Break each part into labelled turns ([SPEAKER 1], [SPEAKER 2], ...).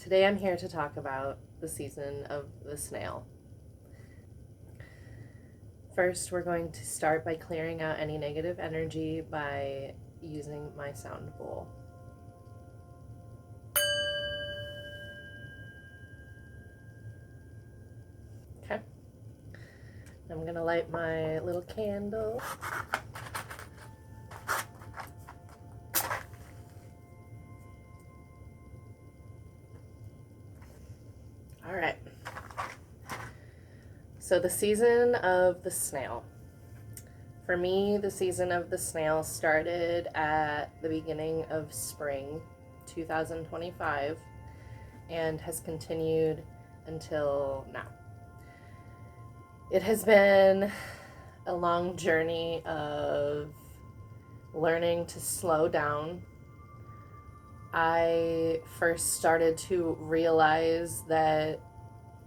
[SPEAKER 1] Today I'm here to talk about the season of the snail. First, we're going to start by clearing out any negative energy by using my sound bowl. Okay. I'm going to light my little candle. All right. So the season of the snail. For me, the season of the snail started at the beginning of spring 2025 and has continued until now. It has been a long journey of learning to slow down. I first started to realize that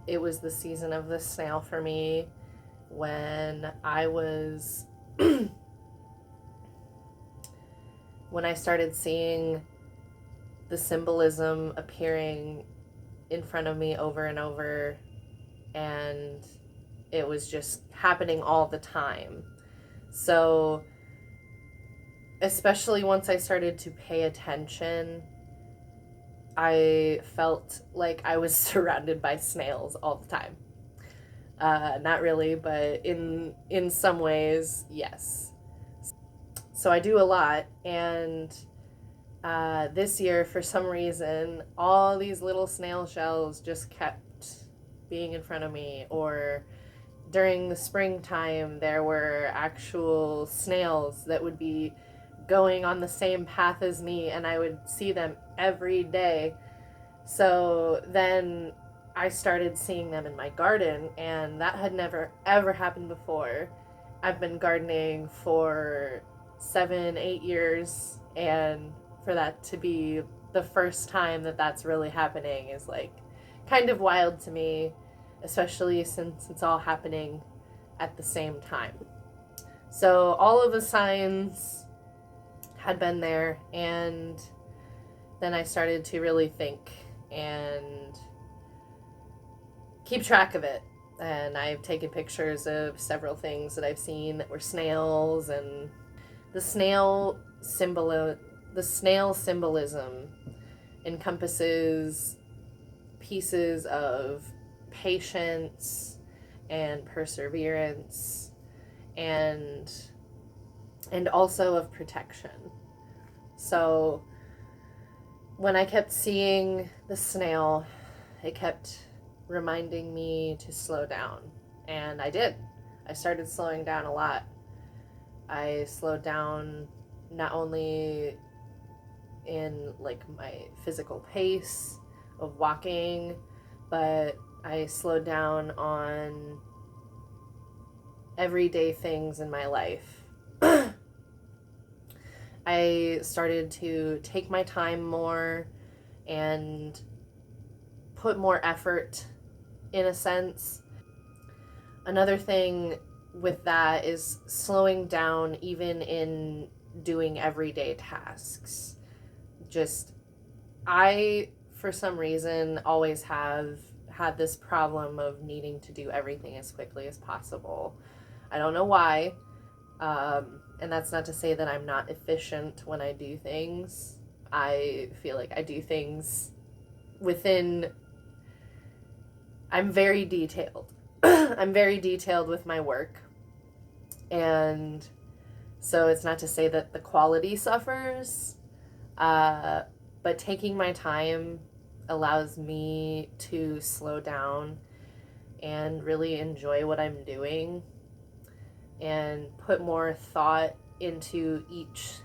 [SPEAKER 1] it was the season of the snail for me when I was when I started seeing the symbolism appearing in front of me over and over, and it was just happening all the time. So especially once I started to pay attention, I felt like I was surrounded by snails all the time. Not really, but in some ways, yes. So I do a lot, and this year, for some reason, all these little snail shells just kept being in front of me. Or during the springtime, there were actual snails that would be going on the same path as me, and I would see them every day. So then I started seeing them in my garden, and that had never ever happened before. I've been gardening for 7-8 years, and for that to be the first time that that's really happening is like kind of wild to me, especially since it's all happening at the same time. So all of the signs had been there, and then I started to really think and keep track of it. And I've taken pictures of several things that I've seen that were snails, and the snail symbolism encompasses pieces of patience and perseverance and also of protection. So when I kept seeing the snail, it kept reminding me to slow down. And I did. I started slowing down a lot. I slowed down not only in like my physical pace of walking, but I slowed down on everyday things in my life. I started to take my time more and put more effort, in a sense. Another thing with that is slowing down even in doing everyday tasks. I, for some reason, always have had this problem of needing to do everything as quickly as possible. I don't know why. And that's not to say that I'm not efficient when I do things. I feel like I do things I'm very detailed. I'm very detailed with my work. And so it's not to say that the quality suffers, but taking my time allows me to slow down and really enjoy what I'm doing and put more thought into each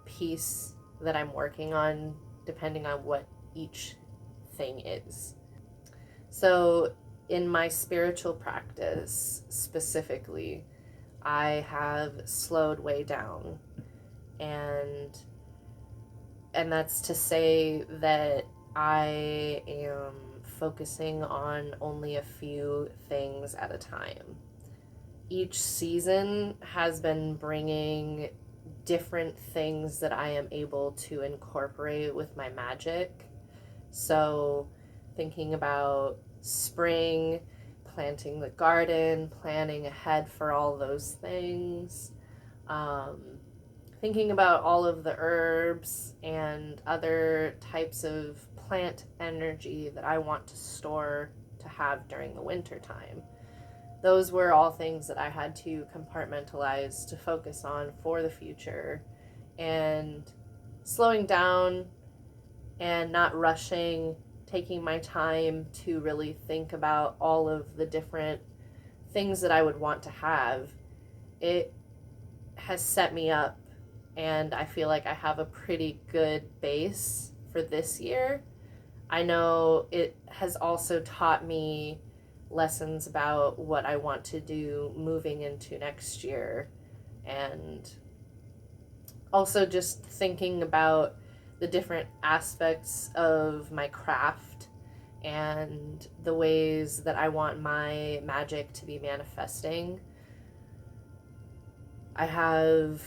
[SPEAKER 1] piece that I'm working on, depending on what each thing is. So in my spiritual practice specifically, I have slowed way down, and that's to say that I am focusing on only a few things at a time. Each season has been bringing different things that I am able to incorporate with my magic. So thinking about spring, planting the garden, planning ahead for all those things, thinking about all of the herbs and other types of plant energy that I want to store to have during the winter time. Those were all things that I had to compartmentalize to focus on for the future, and slowing down and not rushing, taking my time to really think about all of the different things that I would want to have. It has set me up, and I feel like I have a pretty good base for this year. I know it has also taught me lessons about what I want to do moving into next year, and also just thinking about the different aspects of my craft and the ways that I want my magic to be manifesting. I have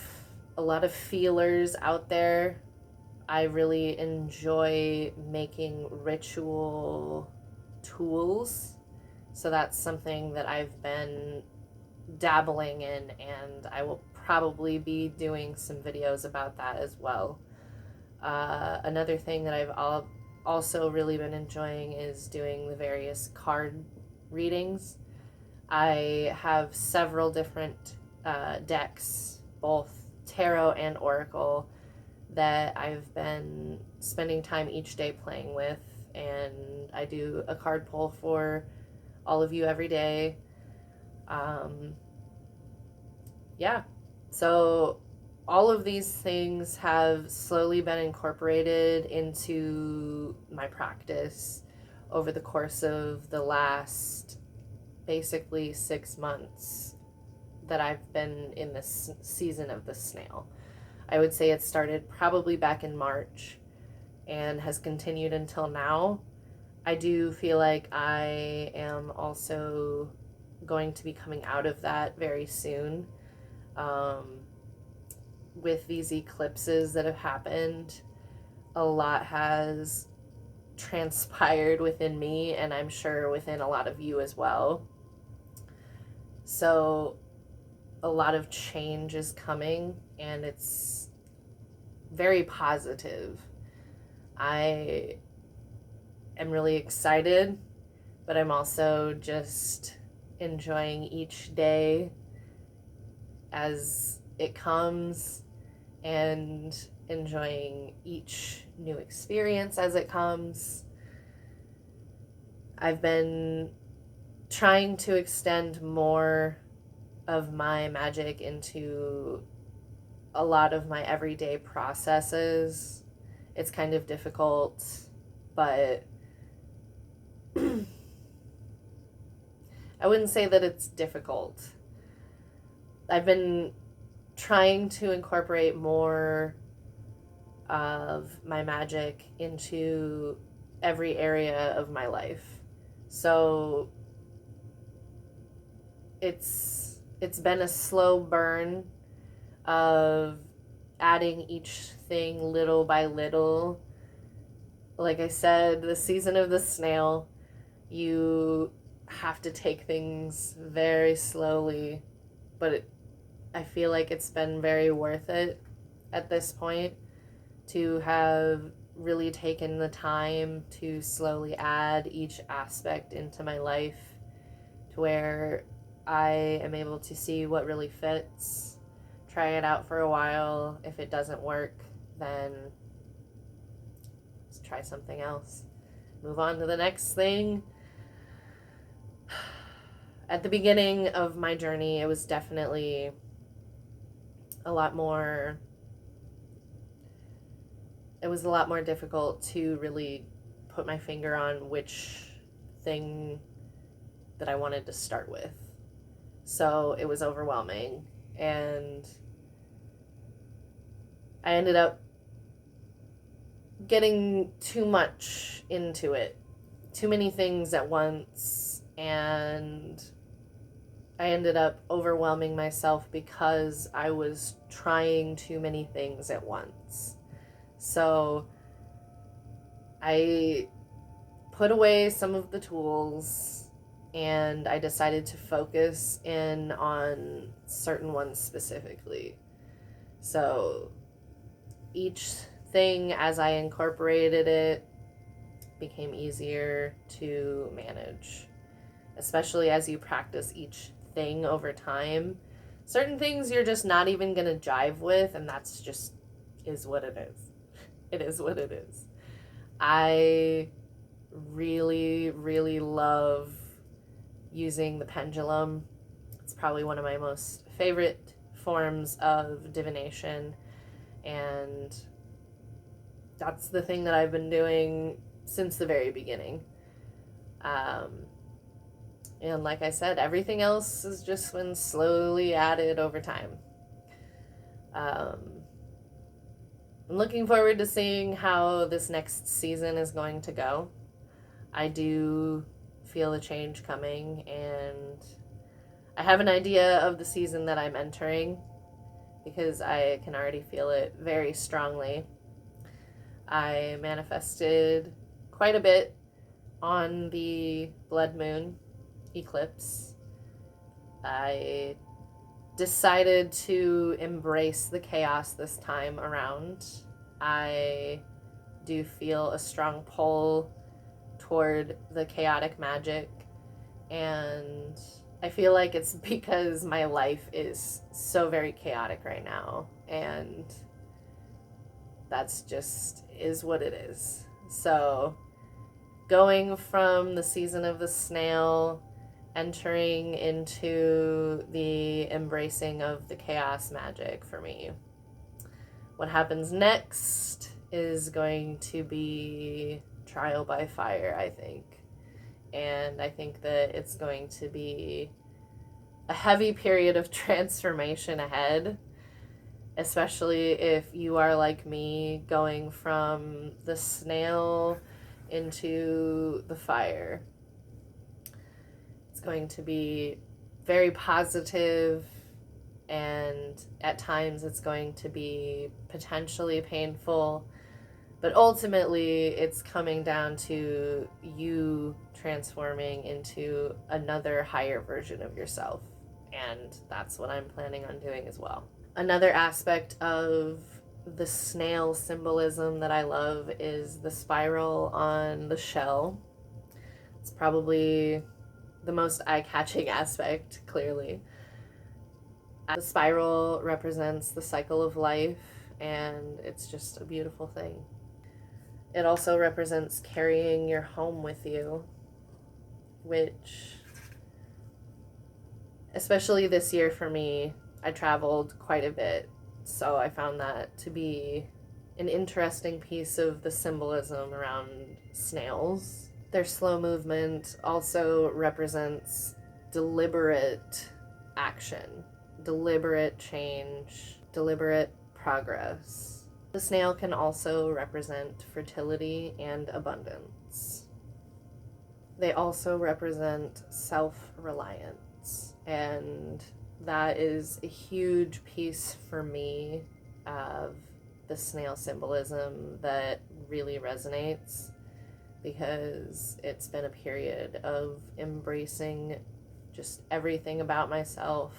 [SPEAKER 1] a lot of feelers out there. I really enjoy making ritual tools. So that's something that I've been dabbling in, and I will probably be doing some videos about that as well. Another thing that I've also really been enjoying is doing the various card readings. I have several different decks, both tarot and oracle, that I've been spending time each day playing with, and I do a card pull for all of you every day. Yeah, so all of these things have slowly been incorporated into my practice over the course of the last basically 6 months that I've been in this season of the snail. I would say it started probably back in March and has continued until now. I do feel like I am also going to be coming out of that very soon. With these eclipses that have happened, a lot has transpired within me, and I'm sure within a lot of you as well. So a lot of change is coming, and it's very positive. I am really excited, but I'm also just enjoying each day as it comes and enjoying each new experience as it comes. I've been trying to extend more of my magic into a lot of my everyday processes. It's kind of difficult, but I wouldn't say that it's difficult. I've been trying to incorporate more of my magic into every area of my life. So it's been a slow burn of adding each thing little by little. Like I said, the season of the snail, you have to take things very slowly, but I feel like it's been very worth it at this point to have really taken the time to slowly add each aspect into my life to where I am able to see what really fits, try it out for a while. If it doesn't work, then let's try something else. Move on to the next thing. At the beginning of my journey, it was definitely a lot more difficult to really put my finger on which thing that I wanted to start with. So it was overwhelming, and I ended up getting too much into it, too many things at once, and I ended up overwhelming myself because I was trying too many things at once. So I put away some of the tools and I decided to focus in on certain ones specifically. So each thing, as I incorporated it, became easier to manage, especially as you practice each thing over time. Certain things you're just not even going to jive with, and that's just is what it is. It is what it is. I really, really love using the pendulum. It's probably one of my most favorite forms of divination, and that's the thing that I've been doing since the very beginning. And like I said, everything else has just been slowly added over time. I'm looking forward to seeing how this next season is going to go. I do feel a change coming, and I have an idea of the season that I'm entering because I can already feel it very strongly. I manifested quite a bit on the blood moon eclipse. I decided to embrace the chaos this time around. I do feel a strong pull toward the chaotic magic, and I feel like it's because my life is so very chaotic right now, and that's just is what it is. So going from the season of the snail, entering into the embracing of the chaos magic for me. What happens next is going to be trial by fire, I think. And I think that it's going to be a heavy period of transformation ahead, especially if you are like me, going from the snail into the fire. It's going to be very positive, and at times it's going to be potentially painful, but ultimately it's coming down to you transforming into another higher version of yourself, and that's what I'm planning on doing as well. Another aspect of the snail symbolism that I love is the spiral on the shell. It's probably the most eye-catching aspect, clearly. The spiral represents the cycle of life, and it's just a beautiful thing. It also represents carrying your home with you, which, especially this year for me, I traveled quite a bit, so I found that to be an interesting piece of the symbolism around snails. Their slow movement also represents deliberate action, deliberate change, deliberate progress. The snail can also represent fertility and abundance. They also represent self-reliance, and that is a huge piece for me of the snail symbolism that really resonates, because it's been a period of embracing just everything about myself,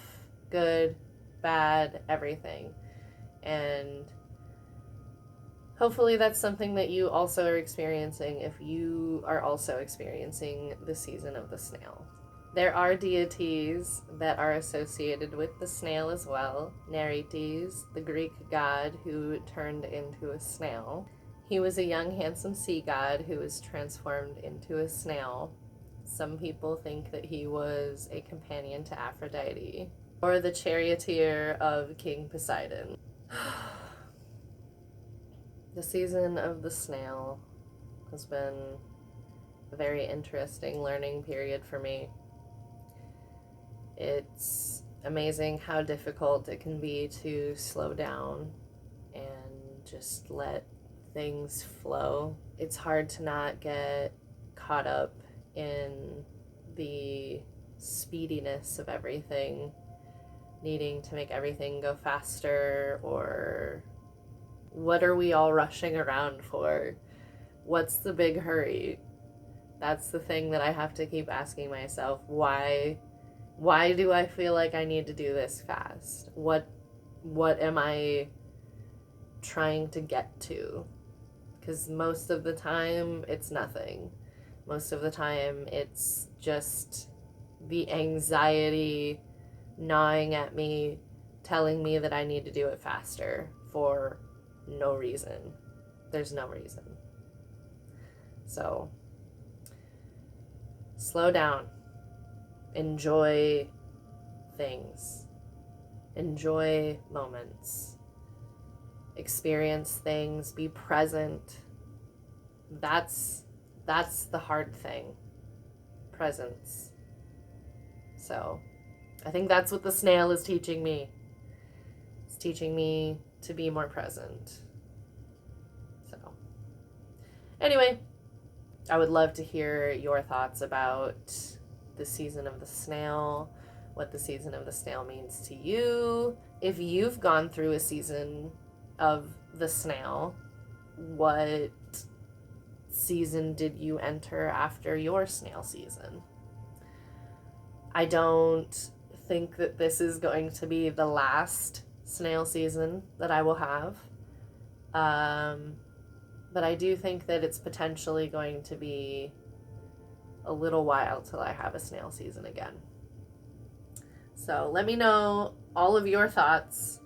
[SPEAKER 1] good, bad, everything. And hopefully that's something that you also are experiencing if you are also experiencing the season of the snail. There are deities that are associated with the snail as well. Neretes, the Greek god who turned into a snail. He was a young, handsome sea god who was transformed into a snail. Some people think that he was a companion to Aphrodite, or the charioteer of King Poseidon. The season of the snail has been a very interesting learning period for me. It's amazing how difficult it can be to slow down and just let things flow. It's hard to not get caught up in the speediness of everything, needing to make everything go faster, or what are we all rushing around for? What's the big hurry? That's the thing that I have to keep asking myself. Why do I feel like I need to do this fast? What am I trying to get to? Because most of the time it's nothing. Most of the time it's just the anxiety gnawing at me, telling me that I need to do it faster for no reason. There's no reason. So, slow down. Enjoy things. Enjoy moments. Experience things. Be present. That's the hard thing. Presence. So, I think that's what the snail is teaching me. It's teaching me to be more present. So, anyway, I would love to hear your thoughts about the season of the snail, what the season of the snail means to you. If you've gone through a season of the snail, what season did you enter after your snail season? I don't think that this is going to be the last snail season that I will have. But I do think that it's potentially going to be a little while till I have a snail season again. So let me know all of your thoughts